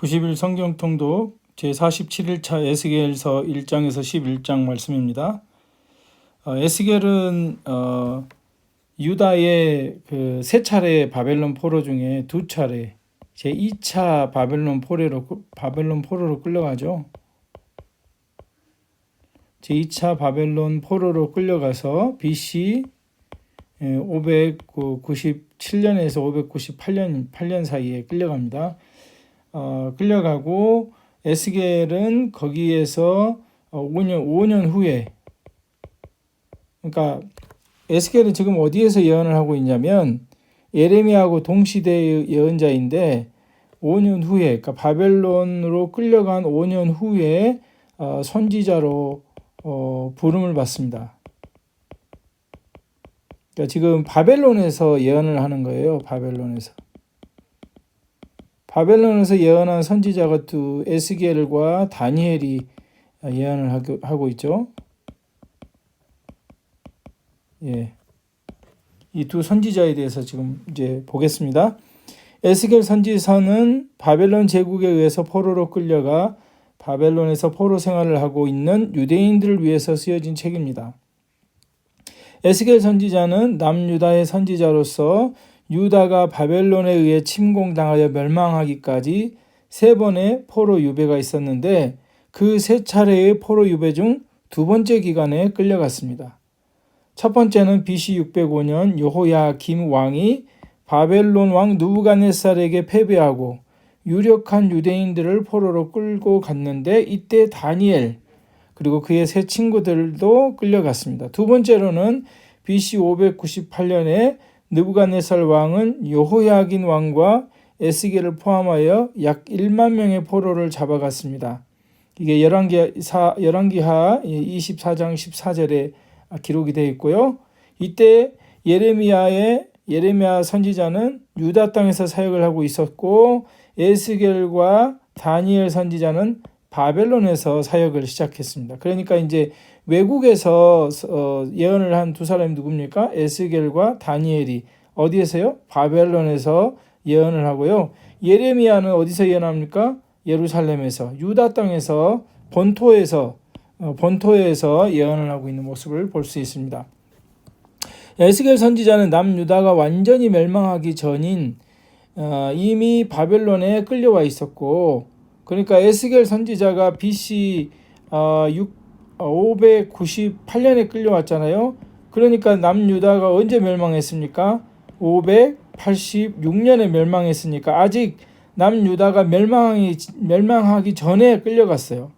90일 성경 통독 제47일차 에스겔서 1장에서 11장 말씀입니다. 에스겔은 유다의 그 세 차례 바벨론 포로 중에 두 차례 제2차 바벨론 포로로 끌려가죠. 제2차 바벨론 포로로 끌려가서 BC 597년에서 598년 사이에 끌려갑니다. 끌려가고 에스겔은 거기에서 5년 후에, 그러니까 에스겔은 지금 어디에서 예언을 하고 있냐면 예레미야하고 동시대의 예언자인데 5년 후에, 그러니까 바벨론으로 끌려간 5년 후에 선지자로 부름을 받습니다. 그러니까 지금 바벨론에서 예언을 하는 거예요. 바벨론에서 예언한 선지자가 또 에스겔과 다니엘이 예언을 하고 있죠. 이 두 선지자에 대해서 지금 이제 보겠습니다. 에스겔 선지서는 바벨론 제국에 의해서 포로로 끌려가 바벨론에서 포로 생활을 하고 있는 유대인들을 위해서 쓰여진 책입니다. 에스겔 선지자는 남유다의 선지자로서 유다가 바벨론에 의해 침공당하여 멸망하기까지 3번의 포로 유배가 있었는데 그 3차례의 포로 유배 중 2번째 기간에 끌려갔습니다. 첫 번째는 BC 605년 여호야김 왕이 바벨론 왕 느부갓네살에게 패배하고 유력한 유대인들을 포로로 끌고 갔는데 이때 다니엘 그리고 그의 세 친구들도 끌려갔습니다. 두 번째로는 BC 598년에 느부갓네살 왕은 여호야긴 왕과 에스겔을 포함하여 약 1만 명의 포로를 잡아갔습니다. 이게 열왕기하 24장 14절에 기록이 되어 있고요. 이때 예레미야 선지자는 유다 땅에서 사역을 하고 있었고 에스겔과 다니엘 선지자는 바벨론에서 사역을 시작했습니다. 그러니까 이제 외국에서 예언을 한 두 사람이 누굽니까? 에스겔과 다니엘이 어디에서요? 바벨론에서 예언을 하고요. 예레미야는 어디서 예언합니까? 예루살렘에서, 유다 땅에서 본토에서 예언을 하고 있는 모습을 볼 수 있습니다. 에스겔 선지자는 남유다가 완전히 멸망하기 전인 이미 바벨론에 끌려와 있었고, 그러니까 에스겔 선지자가 BC 598년에 끌려왔잖아요. 그러니까 남유다가 언제 멸망했습니까? 586년에 멸망했으니까 아직 남유다가 멸망하기 전에 끌려갔어요.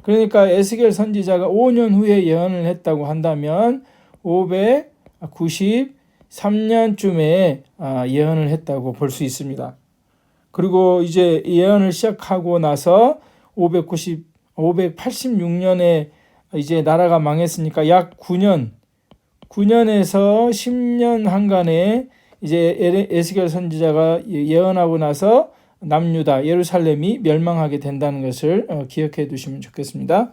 그러니까 에스겔 선지자가 5년 후에 예언을 했다고 한다면 593년쯤에 예언을 했다고 볼 수 있습니다. 그리고 이제 예언을 시작하고 나서 586년에 이제 나라가 망했으니까 약 9년에서 10년 한간에 이제 에스겔 선지자가 예언하고 나서 남유다 예루살렘이 멸망하게 된다는 것을 기억해 두시면 좋겠습니다.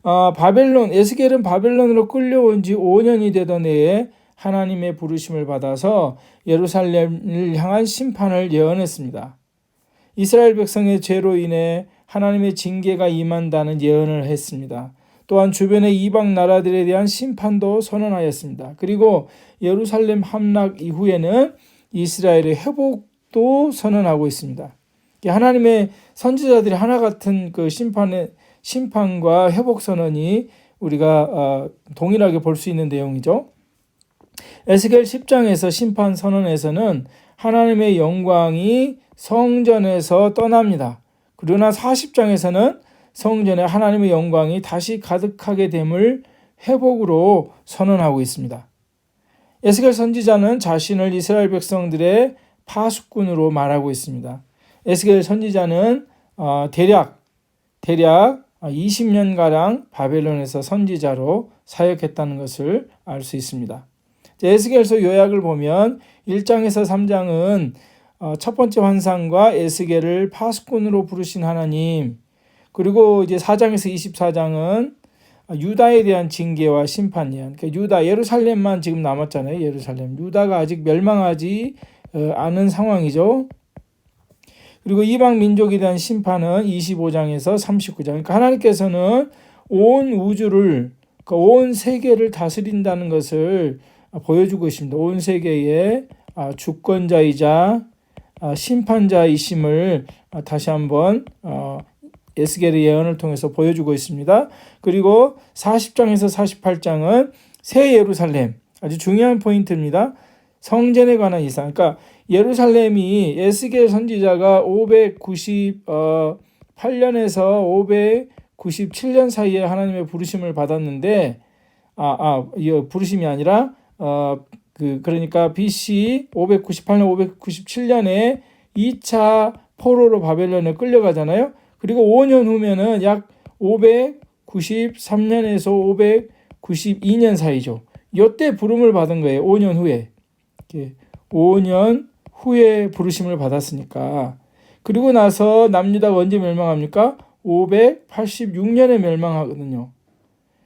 에스겔은 바벨론으로 끌려온 지 5년이 되던 해에 하나님의 부르심을 받아서 예루살렘을 향한 심판을 예언했습니다. 이스라엘 백성의 죄로 인해 하나님의 징계가 임한다는 예언을 했습니다. 또한 주변의 이방 나라들에 대한 심판도 선언하였습니다. 그리고 예루살렘 함락 이후에는 이스라엘의 회복도 선언하고 있습니다. 하나님의 선지자들이 하나 같은 그 심판과 회복 선언이 우리가 동일하게 볼 수 있는 내용이죠. 에스겔 10장에서 심판 선언에서는 하나님의 영광이 성전에서 떠납니다. 그러나 40장에서는 성전에 하나님의 영광이 다시 가득하게 됨을 회복으로 선언하고 있습니다. 에스겔 선지자는 자신을 이스라엘 백성들의 파수꾼으로 말하고 있습니다. 에스겔 선지자는 대략 20년가량 바벨론에서 선지자로 사역했다는 것을 알 수 있습니다. 에스겔서 요약을 보면 1장에서 3장은 첫 번째 환상과 에스겔을 파수꾼으로 부르신 하나님, 그리고 이제 4장에서 24장은 유다에 대한 징계와 심판 예언. 그러니까 예루살렘만 지금 남았잖아요. 유다가 아직 멸망하지 않은 상황이죠. 그리고 이방 민족에 대한 심판은 25장에서 39장. 그러니까 하나님께서는 온 우주를, 그러니까 온 세계를 다스린다는 것을 보여주고 있습니다. 온 세계의 주권자이자 심판자이심을 다시 한번 에스겔의 예언을 통해서 보여주고 있습니다. 그리고 40장에서 48장은 새 예루살렘, 아주 중요한 포인트입니다. 성전에 관한 이상. 그러니까 예루살렘이 에스겔 선지자가 598년에서 597년 사이에 하나님의 부르심을 받았는데, 부르심이 아니라 그러니까 BC 598년, 597년에 2차 포로로 바벨론에 끌려가잖아요. 그리고 5년 후면은 약 593년에서 592년 사이죠. 이때 부름을 받은 거예요. 5년 후에. 5년 후에 부르심을 받았으니까. 그리고 나서 남유다가 언제 멸망합니까? 586년에 멸망하거든요.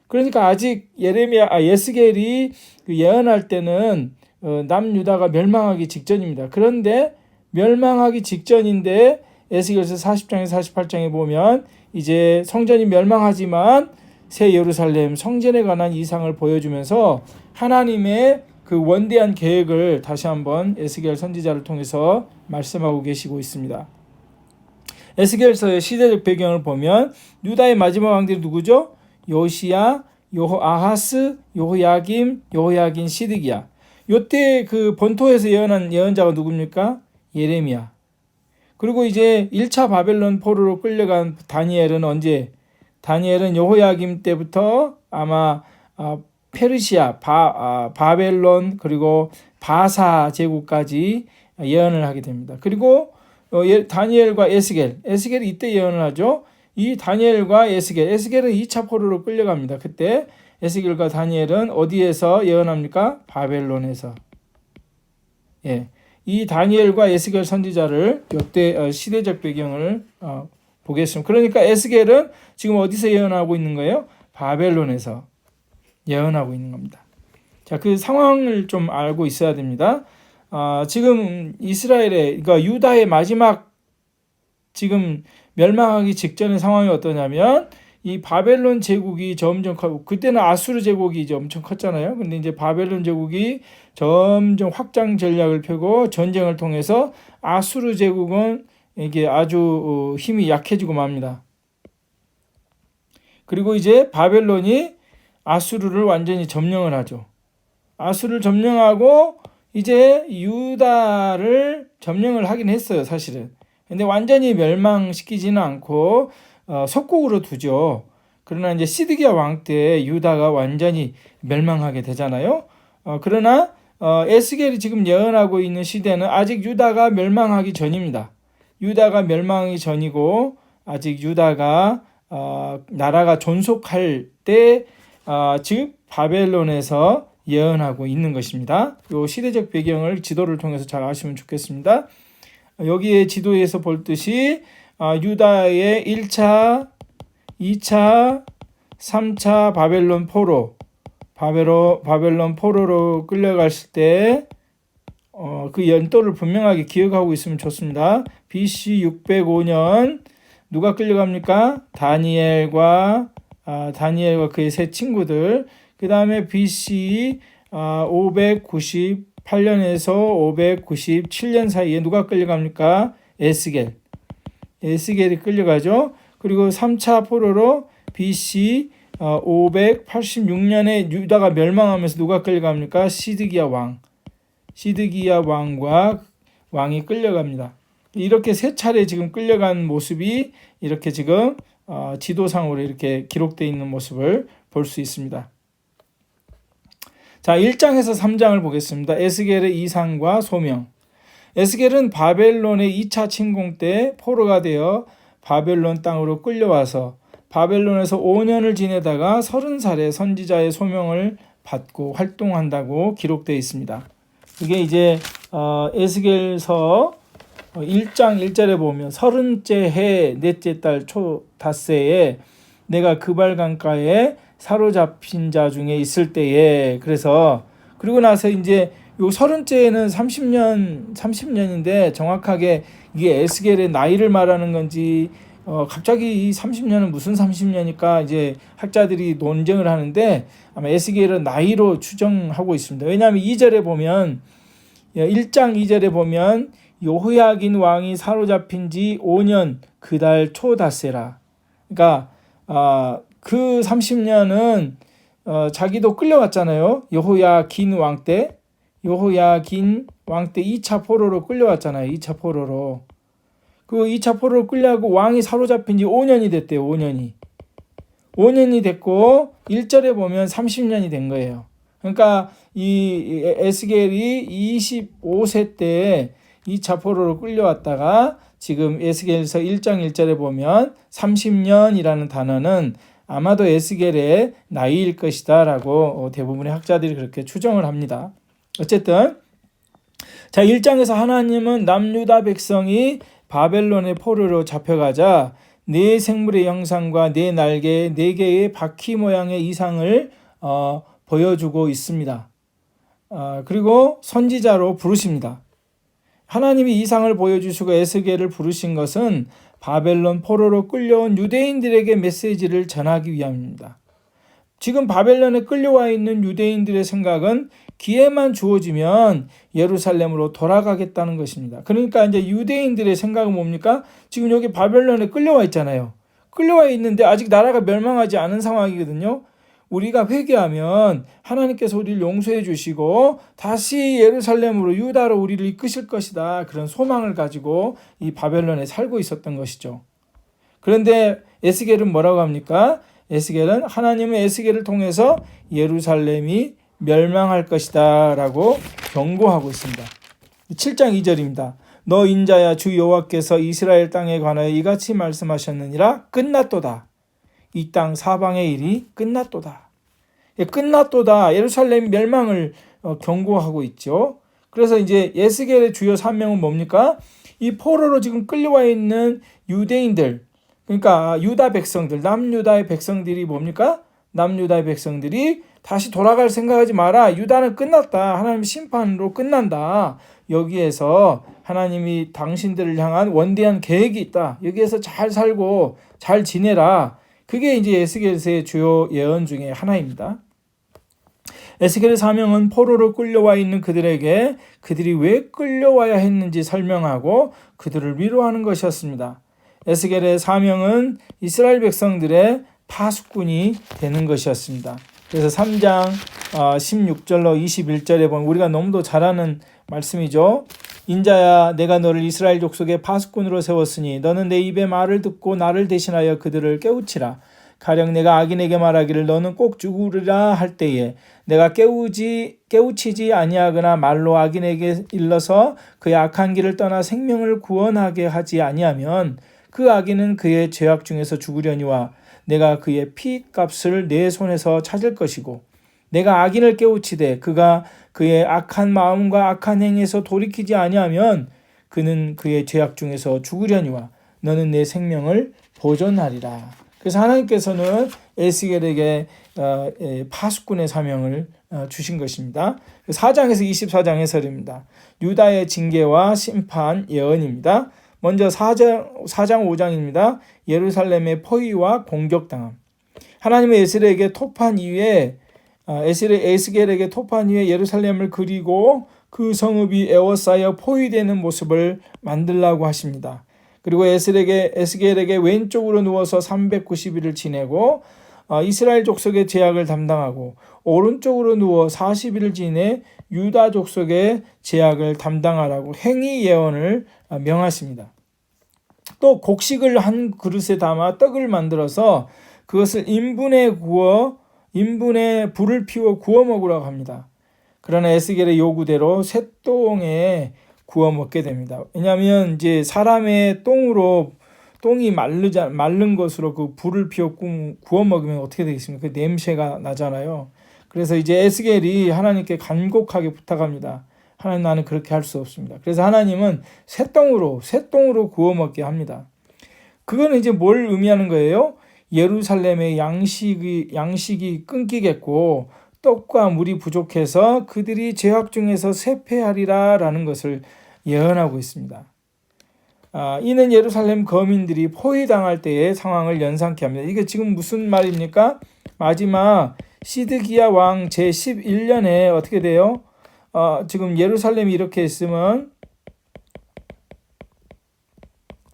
그러니까 아직 에스겔이 예언할 때는 남유다가 멸망하기 직전입니다. 그런데 멸망하기 직전인데 에스겔서 40장에서 48장에 보면 이제 성전이 멸망하지만 새 예루살렘 성전에 관한 이상을 보여주면서 하나님의 그 원대한 계획을 다시 한번 에스겔 선지자를 통해서 말씀하고 계시고 있습니다. 에스겔서의 시대적 배경을 보면 유다의 마지막 왕들이 누구죠? 요시야, 아하스, 여호야긴, 시드기야. 요때 그 본토에서 예언한 예언자가 누굽니까? 예레미야. 그리고 이제 1차 바벨론 포로로 끌려간 다니엘은 언제? 다니엘은 여호야김 때부터 아마 페르시아, 바벨론 그리고 바사 제국까지 예언을 하게 됩니다. 그리고 다니엘과 에스겔이 이때 예언을 하죠. 이 다니엘과 에스겔은 2차 포로로 끌려갑니다. 그때 에스겔과 다니엘은 어디에서 예언합니까? 바벨론에서. 이 다니엘과 에스겔 선지자를 이때 시대적 배경을 보겠습니다. 그러니까 에스겔은 지금 어디서 예언하고 있는 거예요? 바벨론에서 예언하고 있는 겁니다. 자, 그 상황을 좀 알고 있어야 됩니다. 지금 그러니까 유다의 마지막 지금 멸망하기 직전의 상황이 어떠냐면 이 바벨론 제국이 점점 커고 그때는 아수르 제국이 이제 엄청 컸잖아요. 근데 이제 바벨론 제국이 점점 확장 전략을 펴고 전쟁을 통해서 아수르 제국은 이게 아주 힘이 약해지고 맙니다. 그리고 이제 바벨론이 아수르를 완전히 점령을 하죠. 아수르를 점령하고 이제 유다를 점령을 하긴 했어요, 사실은. 근데 완전히 멸망시키지는 않고 속국으로 두죠. 그러나 이제 시드기야 왕 때 유다가 완전히 멸망하게 되잖아요. 그러나 에스겔이 지금 예언하고 있는 시대는 아직 유다가 멸망하기 전입니다. 유다가 멸망하기 전이고 아직 유다가 나라가 존속할 때 즉 바벨론에서 예언하고 있는 것입니다. 이 시대적 배경을 지도를 통해서 잘 아시면 좋겠습니다. 여기에 지도에서 볼 듯이 유다의 1차, 2차, 3차 바벨론 포로로 끌려갔을 때 그 연도를 분명하게 기억하고 있으면 좋습니다. BC 605년 누가 끌려갑니까? 다니엘과 그의 세 친구들. 그 다음에 BC 598년에서 597년 사이에 누가 끌려갑니까? 에스겔이 끌려가죠. 그리고 3차 포로로 BC 586년에 유다가 멸망하면서 누가 끌려갑니까? 시드기야 왕이 끌려갑니다. 이렇게 세 차례 지금 끌려간 모습이 이렇게 지금 지도상으로 이렇게 기록되어 있는 모습을 볼 수 있습니다. 자, 1장에서 3장을 보겠습니다. 에스겔의 이상과 소명. 에스겔은 바벨론의 2차 침공 때 포로가 되어 바벨론 땅으로 끌려와서 바벨론에서 5년을 지내다가 30살에 선지자의 소명을 받고 활동한다고 기록되어 있습니다. 이게 이제 에스겔서 1장 1절에 보면 30째 해 넷째 달 초 닷새에 내가 그발 강가에 사로잡힌 자 중에 있을 때에, 그래서 그리고 나서 이제 요 30째는 30년인데 정확하게 이게 에스겔의 나이를 말하는 건지 갑자기 이 30년은 무슨 30년일까 이제 학자들이 논쟁을 하는데 아마 에스겔은 나이로 추정하고 있습니다. 왜냐하면 2절에 보면 1장 2절에 보면 여호야긴 왕이 사로잡힌 지 5년 그달 초닷새라. 그러니까 그 30년은 자기도 끌려왔잖아요. 여호야긴 왕 때 2차 포로로 끌려왔잖아요. 2차 포로로. 그 2차 포로로 끌려가고 왕이 사로잡힌 지 5년이 됐대요. 5년이 됐고 1절에 보면 30년이 된 거예요. 그러니까 이 에스겔이 25세 때 2차 포로로 끌려왔다가 지금 에스겔서 1장 1절에 보면 30년이라는 단어는 아마도 에스겔의 나이일 것이다 라고 대부분의 학자들이 그렇게 추정을 합니다. 어쨌든 자 1장에서 하나님은 남유다 백성이 바벨론의 포로로 잡혀가자 네 생물의 형상과 네 날개에 4개의 바퀴 모양의 이상을 보여주고 있습니다. 그리고 선지자로 부르십니다. 하나님이 이상을 보여주시고 에스겔을 부르신 것은 바벨론 포로로 끌려온 유대인들에게 메시지를 전하기 위함입니다. 지금 바벨론에 끌려와 있는 유대인들의 생각은 기회만 주어지면 예루살렘으로 돌아가겠다는 것입니다. 그러니까 이제 유대인들의 생각은 뭡니까? 지금 여기 바벨론에 끌려와 있잖아요. 끌려와 있는데 아직 나라가 멸망하지 않은 상황이거든요. 우리가 회개하면 하나님께서 우리를 용서해 주시고 다시 예루살렘으로 유다로 우리를 이끄실 것이다. 그런 소망을 가지고 이 바벨론에 살고 있었던 것이죠. 그런데 에스겔은 뭐라고 합니까? 에스겔은 하나님은 에스겔을 통해서 예루살렘이 멸망할 것이다 라고 경고하고 있습니다. 7장 2절입니다. 너 인자야 주 여호와께서 이스라엘 땅에 관하여 이같이 말씀하셨느니라. 끝났도다. 이 땅 사방의 일이 끝났도다. 끝났도다. 예루살렘 멸망을 경고하고 있죠. 그래서 이제 에스겔의 주요 사명은 뭡니까? 이 포로로 지금 끌려와 있는 유대인들, 그러니까 유다 백성들, 남유다의 백성들이 뭡니까? 남유다의 백성들이 다시 돌아갈 생각하지 마라. 유다는 끝났다. 하나님 심판으로 끝난다. 여기에서 하나님이 당신들을 향한 원대한 계획이 있다. 여기에서 잘 살고 잘 지내라. 그게 이제 에스겔서의 주요 예언 중에 하나입니다. 에스겔의 사명은 포로로 끌려와 있는 그들에게 그들이 왜 끌려와야 했는지 설명하고 그들을 위로하는 것이었습니다. 에스겔의 사명은 이스라엘 백성들의 파수꾼이 되는 것이었습니다. 그래서 3장 16절로 21절에 보면 우리가 너무도 잘 아는 말씀이죠. 인자야 내가 너를 이스라엘 족속의 파수꾼으로 세웠으니 너는 내 입의 말을 듣고 나를 대신하여 그들을 깨우치라. 가령 내가 악인에게 말하기를 너는 꼭 죽으리라 할 때에 내가 깨우치지 아니하거나 말로 악인에게 일러서 그의 악한 길을 떠나 생명을 구원하게 하지 아니하면 그 악인은 그의 죄악 중에서 죽으려니와 내가 그의 피값을 내 손에서 찾을 것이고 내가 악인을 깨우치되 그가 그의 악한 마음과 악한 행위에서 돌이키지 아니하면 그는 그의 죄악 중에서 죽으려니와 너는 내 생명을 보존하리라. 그래서 하나님께서는 에스겔에게 파수꾼의 사명을 주신 것입니다. 4장에서 24장 해설입니다. 유다의 징계와 심판 예언입니다. 먼저 4장 5장입니다. 예루살렘의 포위와 공격당함. 하나님은 에스겔에게 토판 이후에 예루살렘을 그리고 그 성읍이 에워싸여 포위되는 모습을 만들라고 하십니다. 그리고 에스겔에게 왼쪽으로 누워서 390일을 지내고 이스라엘 족속의 제약을 담당하고 오른쪽으로 누워 40일을 지내 유다 족속의 제약을 담당하라고 행위 예언을 명하십니다. 또 곡식을 한 그릇에 담아 떡을 만들어서 그것을 인분에 불을 피워 구워 먹으라고 합니다. 그러나 에스겔의 요구대로 쇠똥에 구워 먹게 됩니다. 왜냐하면 이제 사람의 똥이 마른 것으로 그 불을 피워 구워 먹으면 어떻게 되겠습니까? 그 냄새가 나잖아요. 그래서 이제 에스겔이 하나님께 간곡하게 부탁합니다. 하나님 나는 그렇게 할 수 없습니다. 그래서 하나님은 쇠똥으로 구워 먹게 합니다. 그거는 이제 뭘 의미하는 거예요? 예루살렘의 양식이 끊기겠고 떡과 물이 부족해서 그들이 죄악 중에서 쇠폐하리라 라는 것을 예언하고 있습니다. 이는 예루살렘 거민들이 포위당할 때의 상황을 연상케 합니다. 이게 지금 무슨 말입니까? 마지막 시드기야 왕 제11년에 어떻게 돼요? 지금 예루살렘이 이렇게 있으면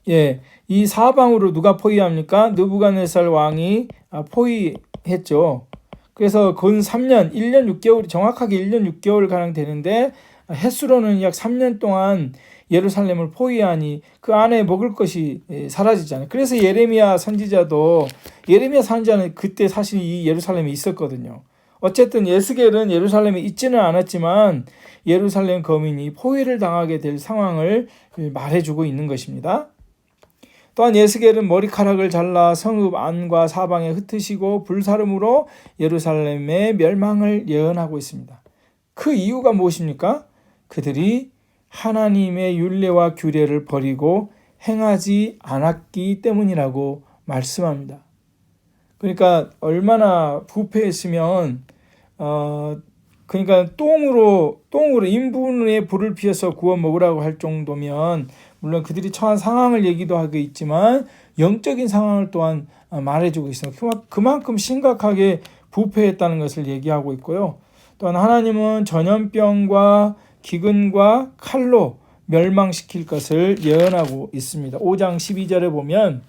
이 사방으로 누가 포위합니까? 느부갓네살 왕이 포위했죠. 그래서 근 3년, 1년 6개월, 정확하게 1년 6개월 가량 되는데 횟수로는 약 3년 동안 예루살렘을 포위하니 그 안에 먹을 것이 사라지잖아요. 그래서 예레미야 선지자는 그때 사실 이 예루살렘에 있었거든요. 어쨌든 에스겔은 예루살렘에 있지는 않았지만 예루살렘 거민이 포위를 당하게 될 상황을 말해주고 있는 것입니다. 또한 에스겔은 머리카락을 잘라 성읍 안과 사방에 흩으시고 불사름으로 예루살렘의 멸망을 예언하고 있습니다. 그 이유가 무엇입니까? 그들이 하나님의 율례와 규례를 버리고 행하지 않았기 때문이라고 말씀합니다. 그러니까 얼마나 부패했으면 그러니까 똥으로 인분의 불을 피워서 구워 먹으라고 할 정도면 물론 그들이 처한 상황을 얘기도 하고 있지만 영적인 상황을 또한 말해주고 있습니다. 그만큼 심각하게 부패했다는 것을 얘기하고 있고요. 또한 하나님은 전염병과 기근과 칼로 멸망시킬 것을 예언하고 있습니다. 5장 12절에 보면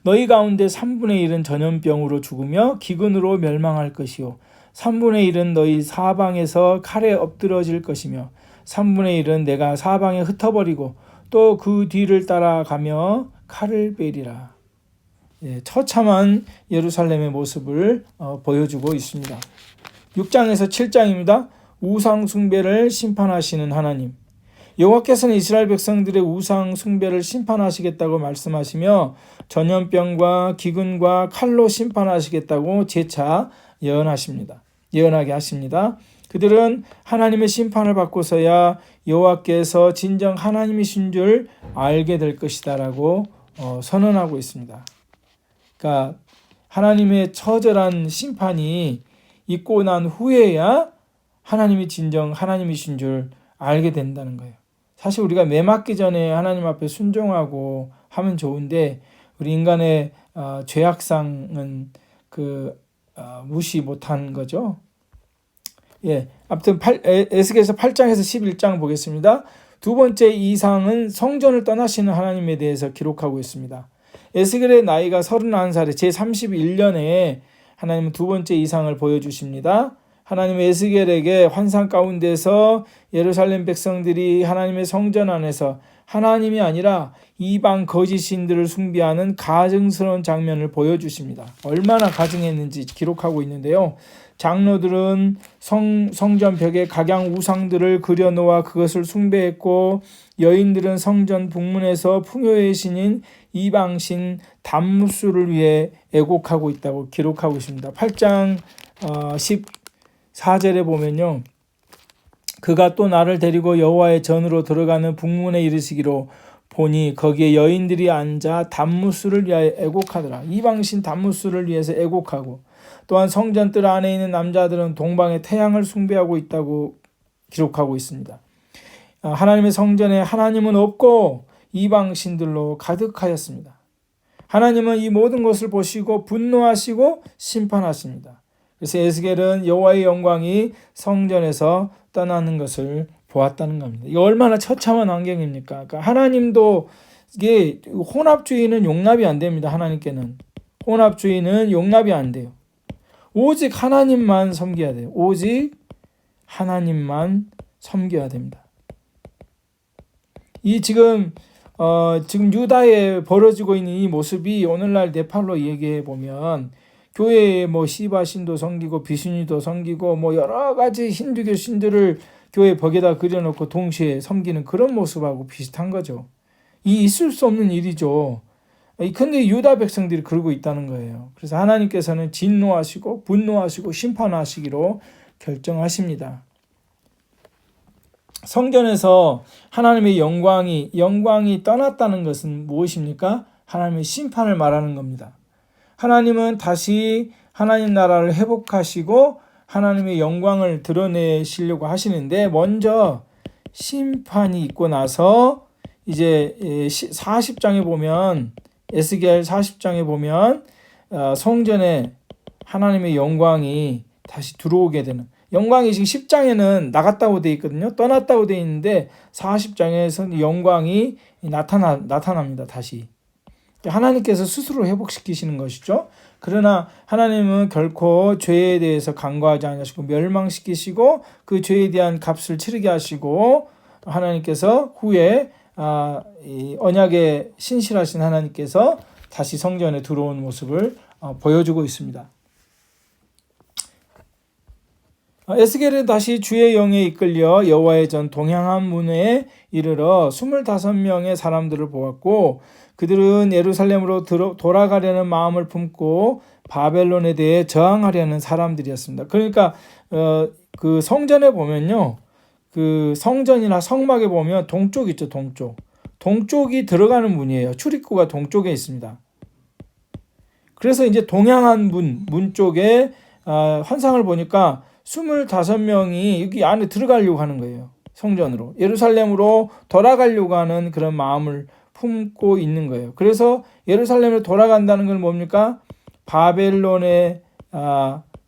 너희 가운데 3분의 1은 전염병으로 죽으며 기근으로 멸망할 것이요 3분의 1은 너희 사방에서 칼에 엎드러질 것이며 3분의 1은 내가 사방에 흩어버리고 또 그 뒤를 따라가며 칼을 빼리라. 처참한 예루살렘의 모습을 보여주고 있습니다. 6장에서 7장입니다. 우상 숭배를 심판하시는 하나님. 여호와께서는 이스라엘 백성들의 우상 숭배를 심판하시겠다고 말씀하시며 전염병과 기근과 칼로 심판하시겠다고 재차 예언하게 하십니다. 그들은 하나님의 심판을 받고서야 여호와께서 진정 하나님이신 줄 알게 될 것이다라고 선언하고 있습니다. 그러니까 하나님의 처절한 심판이 있고 난 후에야 하나님이 진정 하나님이신 줄 알게 된다는 거예요. 사실 우리가 매 맞기 전에 하나님 앞에 순종하고 하면 좋은데 우리 인간의 죄악상은 무시 못한 거죠. 아무튼 에스겔서 8장에서 11장 보겠습니다. 두 번째 이상은 성전을 떠나시는 하나님에 대해서 기록하고 있습니다. 에스겔의 나이가 31살에 제31년에 하나님은 두 번째 이상을 보여주십니다. 하나님은 에스겔에게 환상 가운데서 예루살렘 백성들이 하나님의 성전 안에서 하나님이 아니라 이방 거짓 신들을 숭배하는 가증스러운 장면을 보여주십니다. 얼마나 가증했는지 기록하고 있는데요. 장로들은 성전 벽에 각양 우상들을 그려놓아 그것을 숭배했고 여인들은 성전 북문에서 풍요의 신인 이방신 담무스를 위해 애곡하고 있다고 기록하고 있습니다. 8장 14절에 보면요. 그가 또 나를 데리고 여호와의 전으로 들어가는 북문에 이르시기로 보니 거기에 여인들이 앉아 담무스를 위하여 애곡하더라. 이방신 담무스를 위해서 애곡하고 또한 성전 뜰 안에 있는 남자들은 동방의 태양을 숭배하고 있다고 기록하고 있습니다. 하나님의 성전에 하나님은 없고 이방신들로 가득하였습니다. 하나님은 이 모든 것을 보시고 분노하시고 심판하십니다. 그래서 에스겔은 여호와의 영광이 성전에서 떠나는 것을 보았다는 겁니다. 이게 얼마나 처참한 환경입니까? 그러니까 하나님도 이게 혼합주의는 용납이 안 됩니다. 하나님께는 혼합주의는 용납이 안 돼요. 오직 하나님만 섬겨야 돼요. 오직 하나님만 섬겨야 됩니다. 이 지금 유다에 벌어지고 있는 이 모습이 오늘날 네팔로 얘기해 보면 교회에 시바 신도 섬기고 비순이도 섬기고 여러 가지 힌두교 신들을 교회 벽에다 그려놓고 동시에 섬기는 그런 모습하고 비슷한 거죠. 이 있을 수 없는 일이죠. 근데 유다 백성들이 그러고 있다는 거예요. 그래서 하나님께서는 진노하시고 분노하시고 심판하시기로 결정하십니다. 성전에서 하나님의 영광이 떠났다는 것은 무엇입니까? 하나님의 심판을 말하는 겁니다. 하나님은 다시 하나님 나라를 회복하시고 하나님의 영광을 드러내시려고 하시는데 먼저 심판이 있고 나서 이제 40장에 보면 에스겔 40장에 보면 성전에 하나님의 영광이 다시 들어오게 되는 영광이 지금 10장에는 나갔다고 되어 있거든요. 떠났다고 되어 있는데 40장에서는 영광이 나타납니다. 다시. 하나님께서 스스로 회복시키시는 것이죠. 그러나 하나님은 결코 죄에 대해서 간과하지 않으시고 멸망시키시고 그 죄에 대한 값을 치르게 하시고 하나님께서 후에 이 언약에 신실하신 하나님께서 다시 성전에 들어온 모습을 보여주고 있습니다. 에스겔은 다시 주의 영에 이끌려 여호와의 전 동향한 문에 이르러 25명의 사람들을 보았고 그들은 예루살렘으로 돌아가려는 마음을 품고 바벨론에 대해 저항하려는 사람들이었습니다. 그러니까 그 성전에 보면요, 그 성전이나 성막에 보면 동쪽 있죠, 동쪽이 들어가는 문이에요. 출입구가 동쪽에 있습니다. 그래서 이제 동향한 문 쪽에 환상을 보니까 25명이 여기 안에 들어가려고 하는 거예요. 성전으로. 예루살렘으로 돌아가려고 하는 그런 마음을 품고 있는 거예요. 그래서 예루살렘으로 돌아간다는 건 뭡니까? 바벨론에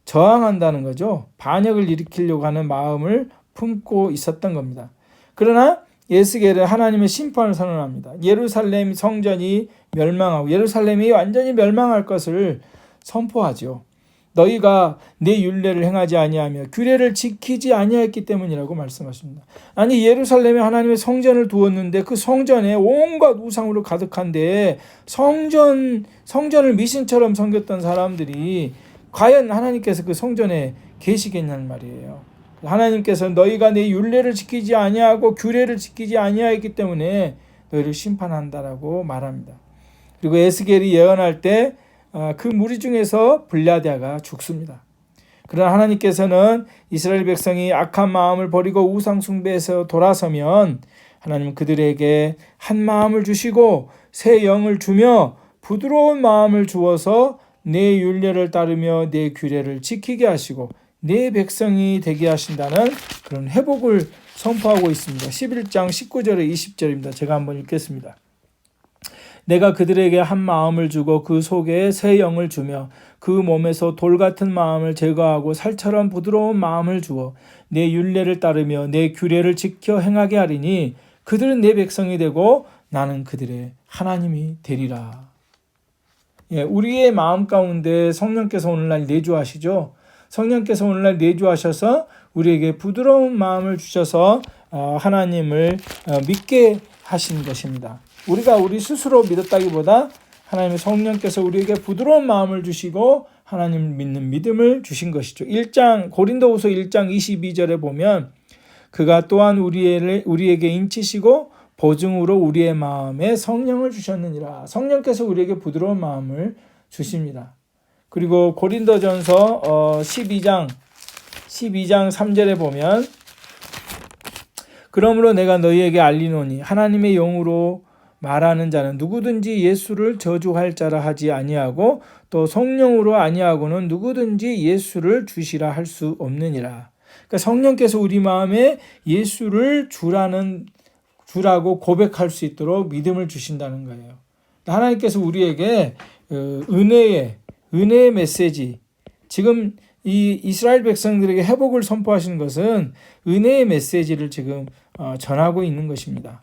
저항한다는 거죠. 반역을 일으키려고 하는 마음을 품고 있었던 겁니다. 그러나 에스겔은 하나님의 심판을 선언합니다. 예루살렘 성전이 멸망하고 예루살렘이 완전히 멸망할 것을 선포하죠. 너희가 내 율례를 행하지 아니하며 규례를 지키지 아니하였기 때문이라고 말씀하십니다. 아니 예루살렘에 하나님의 성전을 두었는데 그 성전에 온갖 우상으로 가득한데 성전을 미신처럼 섬겼던 사람들이 과연 하나님께서 그 성전에 계시겠냐는 말이에요. 하나님께서 너희가 내 율례를 지키지 아니하고 규례를 지키지 아니하였기 때문에 너희를 심판한다라고 말합니다. 그리고 에스겔이 예언할 때 그 무리 중에서 블라드아가 죽습니다. 그러나 하나님께서는 이스라엘 백성이 악한 마음을 버리고 우상 숭배에서 돌아서면 하나님은 그들에게 한 마음을 주시고 새 영을 주며 부드러운 마음을 주어서 내 율례를 따르며 내 규례를 지키게 하시고 내 백성이 되게 하신다는 그런 회복을 선포하고 있습니다. 11장 19절에 20절입니다. 제가 한번 읽겠습니다. 내가 그들에게 한 마음을 주고 그 속에 새 영을 주며 그 몸에서 돌 같은 마음을 제거하고 살처럼 부드러운 마음을 주어 내 율례를 따르며 내 규례를 지켜 행하게 하리니 그들은 내 백성이 되고 나는 그들의 하나님이 되리라. 우리의 마음 가운데 성령께서 오늘날 내주하시죠. 성령께서 오늘날 내주하셔서 우리에게 부드러운 마음을 주셔서 하나님을 믿게 하신 것입니다. 우리가 우리 스스로 믿었다기보다 하나님의 성령께서 우리에게 부드러운 마음을 주시고 하나님을 믿는 믿음을 주신 것이죠. 고린도후서 1장 22절에 보면 그가 또한 우리에게 인치시고 보증으로 우리의 마음에 성령을 주셨느니라. 성령께서 우리에게 부드러운 마음을 주십니다. 그리고 고린도전서 12장 3절에 보면 그러므로 내가 너희에게 알리노니 하나님의 영으로 말하는 자는 누구든지 예수를 저주할 자라 하지 아니하고 또 성령으로 아니하고는 누구든지 예수를 주시라 할 수 없느니라. 그러니까 성령께서 우리 마음에 예수를 주라고 고백할 수 있도록 믿음을 주신다는 거예요. 하나님께서 우리에게 은혜의 메시지, 지금 이 이스라엘 백성들에게 회복을 선포하시는 것은 은혜의 메시지를 지금 전하고 있는 것입니다.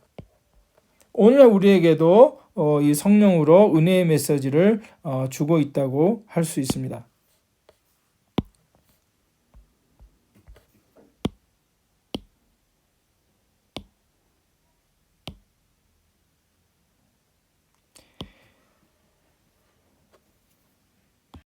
오늘 우리에게도 이 성령으로 은혜의 메시지를 주고 있다고 할 수 있습니다.